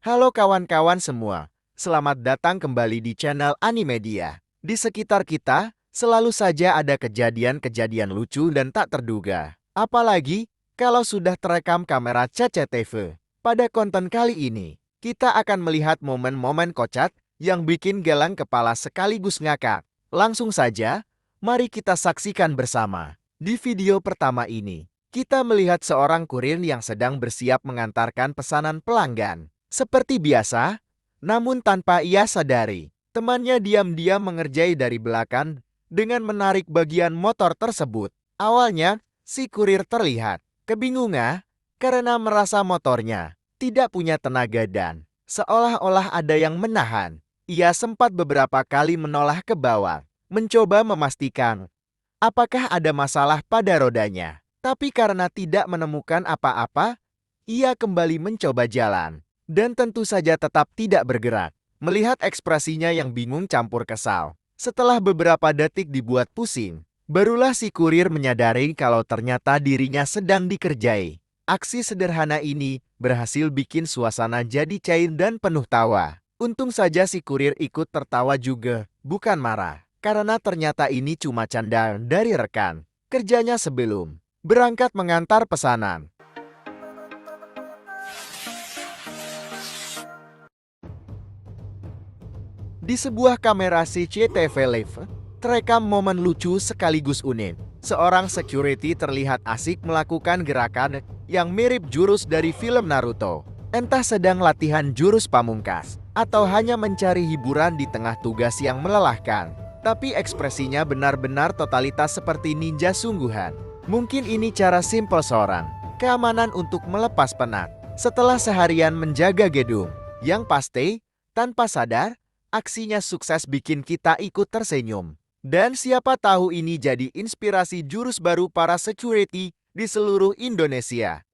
Halo kawan-kawan semua, selamat datang kembali di channel Animedia. Di sekitar kita, selalu saja ada kejadian-kejadian lucu dan tak terduga. Apalagi, kalau sudah terekam kamera CCTV. Pada konten kali ini, kita akan melihat momen-momen kocak yang bikin geleng kepala sekaligus ngakak. Langsung saja, mari kita saksikan bersama. Di video pertama ini, kita melihat seorang kurir yang sedang bersiap mengantarkan pesanan pelanggan. Seperti biasa, namun tanpa ia sadari, temannya diam-diam mengerjai dari belakang dengan menarik bagian motor tersebut. Awalnya, si kurir terlihat kebingungan karena merasa motornya tidak punya tenaga dan seolah-olah ada yang menahan. Ia sempat beberapa kali menoleh ke bawah, mencoba memastikan apakah ada masalah pada rodanya. Tapi karena tidak menemukan apa-apa, ia kembali mencoba jalan. Dan tentu saja tetap tidak bergerak. Melihat ekspresinya yang bingung campur kesal. Setelah beberapa detik dibuat pusing, barulah si kurir menyadari kalau ternyata dirinya sedang dikerjai. Aksi sederhana ini berhasil bikin suasana jadi cair dan penuh tawa. Untung saja si kurir ikut tertawa juga, bukan marah. Karena ternyata ini cuma candaan dari rekan kerjanya sebelum berangkat mengantar pesanan. Di sebuah kamera CCTV Live, terekam momen lucu sekaligus unik. Seorang security terlihat asik melakukan gerakan yang mirip jurus dari film Naruto. Entah sedang latihan jurus pamungkas, atau hanya mencari hiburan di tengah tugas yang melelahkan. Tapi ekspresinya benar-benar totalitas seperti ninja sungguhan. Mungkin ini cara simpel seorang keamanan untuk melepas penat setelah seharian menjaga gedung. Yang pasti, tanpa sadar, aksinya sukses bikin kita ikut tersenyum. Dan siapa tahu ini jadi inspirasi jurus baru para security di seluruh Indonesia.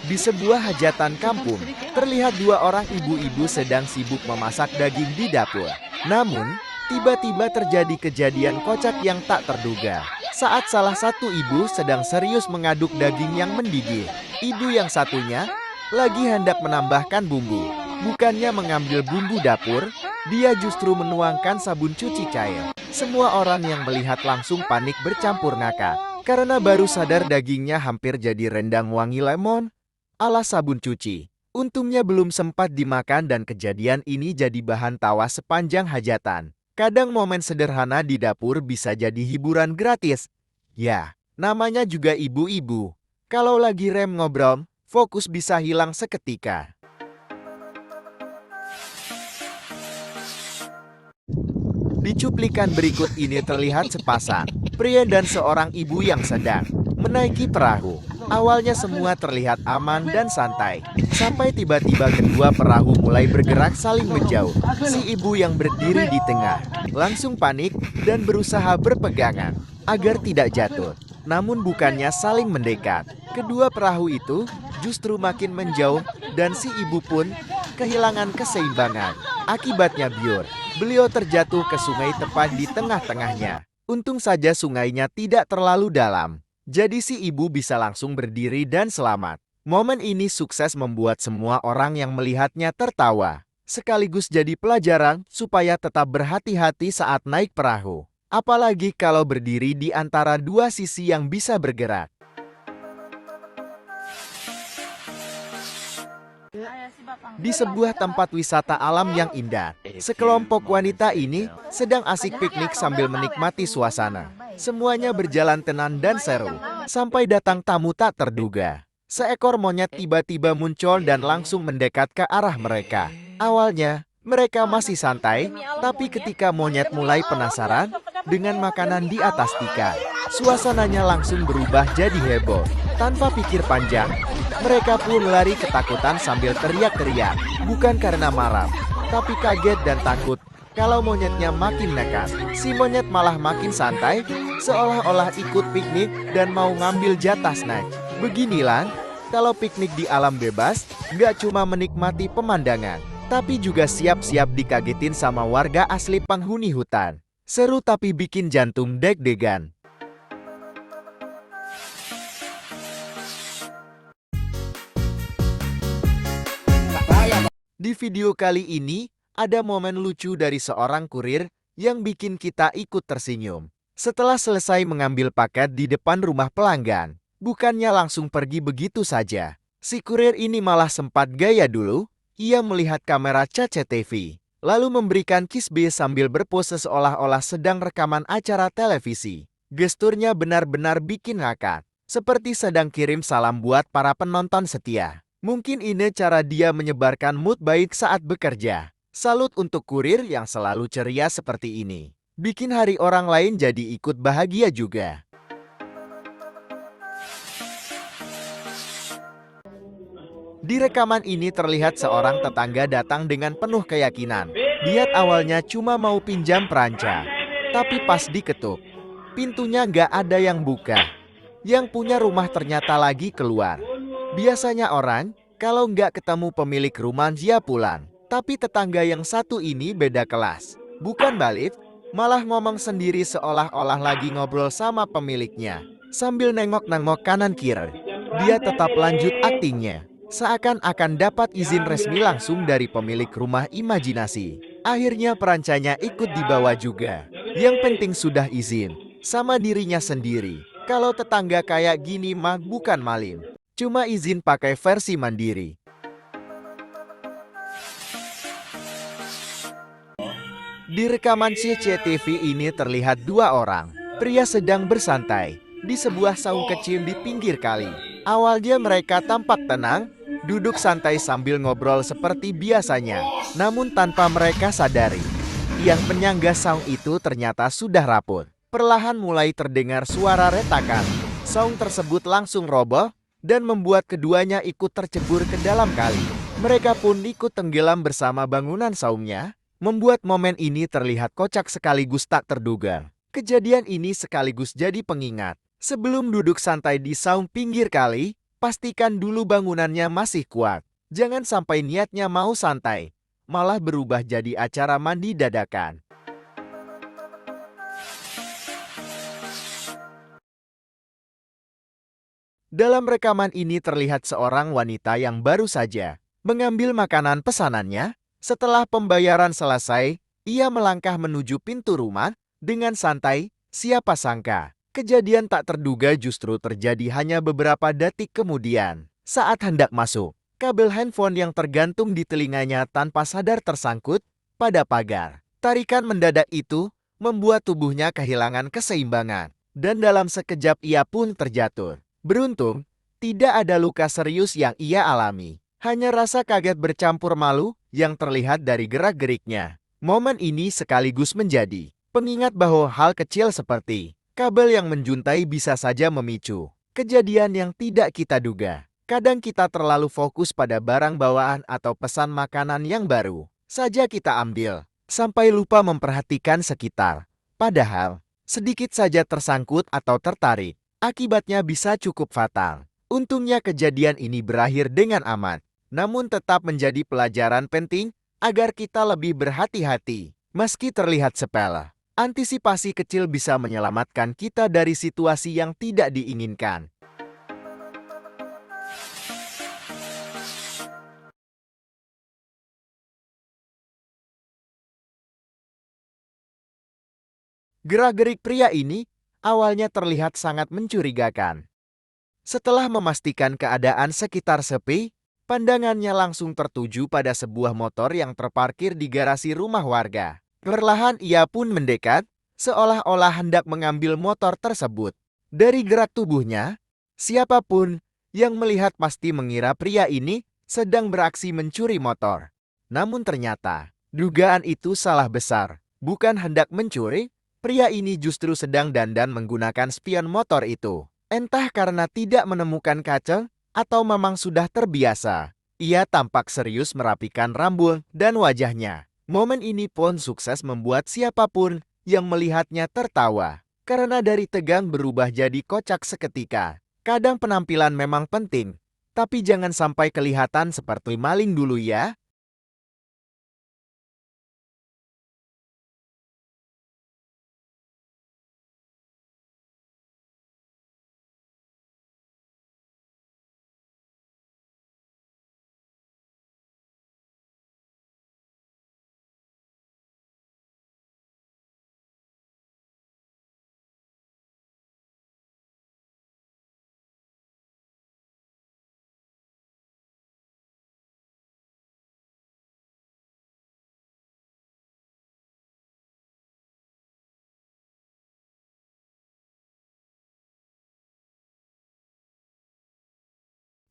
Di sebuah hajatan kampung, terlihat dua orang ibu-ibu sedang sibuk memasak daging di dapur. Namun, tiba-tiba terjadi kejadian kocak yang tak terduga. Saat salah satu ibu sedang serius mengaduk daging yang mendidih, ibu yang satunya lagi hendak menambahkan bumbu. Bukannya mengambil bumbu dapur, dia justru menuangkan sabun cuci cair. Semua orang yang melihat langsung panik bercampur ngakak, karena baru sadar dagingnya hampir jadi rendang wangi lemon ala sabun cuci. Untungnya belum sempat dimakan dan kejadian ini jadi bahan tawa sepanjang hajatan. Kadang momen sederhana di dapur bisa jadi hiburan gratis. Ya, namanya juga ibu-ibu. Kalau lagi rem ngobrol, fokus bisa hilang seketika. Di cuplikan berikut ini terlihat sepasang pria dan seorang ibu yang sedang menaiki perahu. Awalnya semua terlihat aman dan santai, sampai tiba-tiba kedua perahu mulai bergerak saling menjauh. Si ibu yang berdiri di tengah langsung panik dan berusaha berpegangan agar tidak jatuh. Namun bukannya saling mendekat, kedua perahu itu justru makin menjauh dan si ibu pun kehilangan keseimbangan. Akibatnya beliau terjatuh ke sungai tepat di tengah-tengahnya. Untung saja sungainya tidak terlalu dalam, jadi si ibu bisa langsung berdiri dan selamat. Momen ini sukses membuat semua orang yang melihatnya tertawa, sekaligus jadi pelajaran supaya tetap berhati-hati saat naik perahu. Apalagi kalau berdiri di antara dua sisi yang bisa bergerak. Di sebuah tempat wisata alam yang indah, sekelompok wanita ini sedang asik piknik sambil menikmati suasana. Semuanya berjalan tenang dan seru, sampai datang tamu tak terduga. Seekor monyet tiba-tiba muncul dan langsung mendekat ke arah mereka. Awalnya, mereka masih santai, tapi ketika monyet mulai penasaran dengan makanan di atas tikar, suasananya langsung berubah jadi heboh. Tanpa pikir panjang, mereka pun lari ketakutan sambil teriak-teriak. Bukan karena marah, tapi kaget dan takut kalau monyetnya makin nekat. Si monyet malah makin santai, seolah-olah ikut piknik dan mau ngambil jatah snack. Beginilah, kalau piknik di alam bebas, nggak cuma menikmati pemandangan, tapi juga siap-siap dikagetin sama warga asli penghuni hutan. Seru tapi bikin jantung deg-degan. Di video kali ini, ada momen lucu dari seorang kurir yang bikin kita ikut tersenyum. Setelah selesai mengambil paket di depan rumah pelanggan, bukannya langsung pergi begitu saja. Si kurir ini malah sempat gaya dulu. Ia melihat kamera CCTV, lalu memberikan kiss sambil berpose seolah-olah sedang rekaman acara televisi. Gesturnya benar-benar bikin ngakak, seperti sedang kirim salam buat para penonton setia. Mungkin ini cara dia menyebarkan mood baik saat bekerja. Salut untuk kurir yang selalu ceria seperti ini. Bikin hari orang lain jadi ikut bahagia juga. Di rekaman ini terlihat seorang tetangga datang dengan penuh keyakinan. Dia awalnya cuma mau pinjam peranca, tapi pas diketuk, pintunya nggak ada yang buka. Yang punya rumah ternyata lagi keluar. Biasanya orang, kalau nggak ketemu pemilik rumah dia pulang. Tapi tetangga yang satu ini beda kelas. Bukan balik, malah ngomong sendiri seolah-olah lagi ngobrol sama pemiliknya. Sambil nengok-nengok kanan kiri, dia tetap lanjut aktingnya. Seakan-akan dapat izin resmi langsung dari pemilik rumah imajinasi. Akhirnya perancanya ikut dibawa juga. Yang penting sudah izin sama dirinya sendiri. Kalau tetangga kayak gini mah bukan maling, cuma izin pakai versi mandiri. Di rekaman CCTV ini terlihat dua orang. Pria sedang bersantai di sebuah saung kecil di pinggir kali. Awalnya mereka tampak tenang, duduk santai sambil ngobrol seperti biasanya. Namun tanpa mereka sadari, yang penyangga saung itu ternyata sudah rapuh. Perlahan mulai terdengar suara retakan. Saung tersebut langsung roboh dan membuat keduanya ikut tercebur ke dalam kali. Mereka pun ikut tenggelam bersama bangunan saungnya. Membuat momen ini terlihat kocak sekaligus tak terduga. Kejadian ini sekaligus jadi pengingat. Sebelum duduk santai di saung pinggir kali, pastikan dulu bangunannya masih kuat. Jangan sampai niatnya mau santai, malah berubah jadi acara mandi dadakan. Dalam rekaman ini terlihat seorang wanita yang baru saja mengambil makanan pesanannya. Setelah pembayaran selesai, ia melangkah menuju pintu rumah dengan santai. Siapa sangka, kejadian tak terduga justru terjadi hanya beberapa detik kemudian. Saat hendak masuk, kabel handphone yang tergantung di telinganya tanpa sadar tersangkut pada pagar. Tarikan mendadak itu membuat tubuhnya kehilangan keseimbangan, dan dalam sekejap ia pun terjatuh. Beruntung, tidak ada luka serius yang ia alami. Hanya rasa kaget bercampur malu yang terlihat dari gerak-geriknya. Momen ini sekaligus menjadi pengingat bahwa hal kecil seperti kabel yang menjuntai bisa saja memicu kejadian yang tidak kita duga. Kadang kita terlalu fokus pada barang bawaan atau pesan makanan yang baru saja kita ambil, sampai lupa memperhatikan sekitar. Padahal, sedikit saja tersangkut atau tertarik, akibatnya bisa cukup fatal. Untungnya kejadian ini berakhir dengan aman. Namun tetap menjadi pelajaran penting agar kita lebih berhati-hati. Meski terlihat sepele, antisipasi kecil bisa menyelamatkan kita dari situasi yang tidak diinginkan. Gerak-gerik pria ini awalnya terlihat sangat mencurigakan. Setelah memastikan keadaan sekitar sepi, pandangannya langsung tertuju pada sebuah motor yang terparkir di garasi rumah warga. Perlahan ia pun mendekat, seolah-olah hendak mengambil motor tersebut. Dari gerak tubuhnya, siapapun yang melihat pasti mengira pria ini sedang beraksi mencuri motor. Namun ternyata, dugaan itu salah besar. Bukan hendak mencuri, pria ini justru sedang dandan menggunakan spion motor itu. Entah karena tidak menemukan kaca, atau memang sudah terbiasa, ia tampak serius merapikan rambut dan wajahnya. Momen ini pun sukses membuat siapapun yang melihatnya tertawa. Karena dari tegang berubah jadi kocak seketika. Kadang penampilan memang penting, tapi jangan sampai kelihatan seperti maling dulu ya.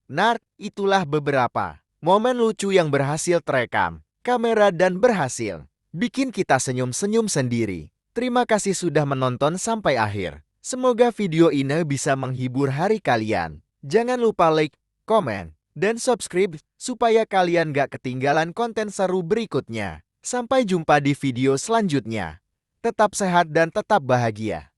Nah, itulah beberapa momen lucu yang berhasil terekam kamera dan berhasil bikin kita senyum-senyum sendiri. Terima kasih sudah menonton sampai akhir. Semoga video ini bisa menghibur hari kalian. Jangan lupa like, komen, dan subscribe supaya kalian gak ketinggalan konten seru berikutnya. Sampai jumpa di video selanjutnya. Tetap sehat dan tetap bahagia.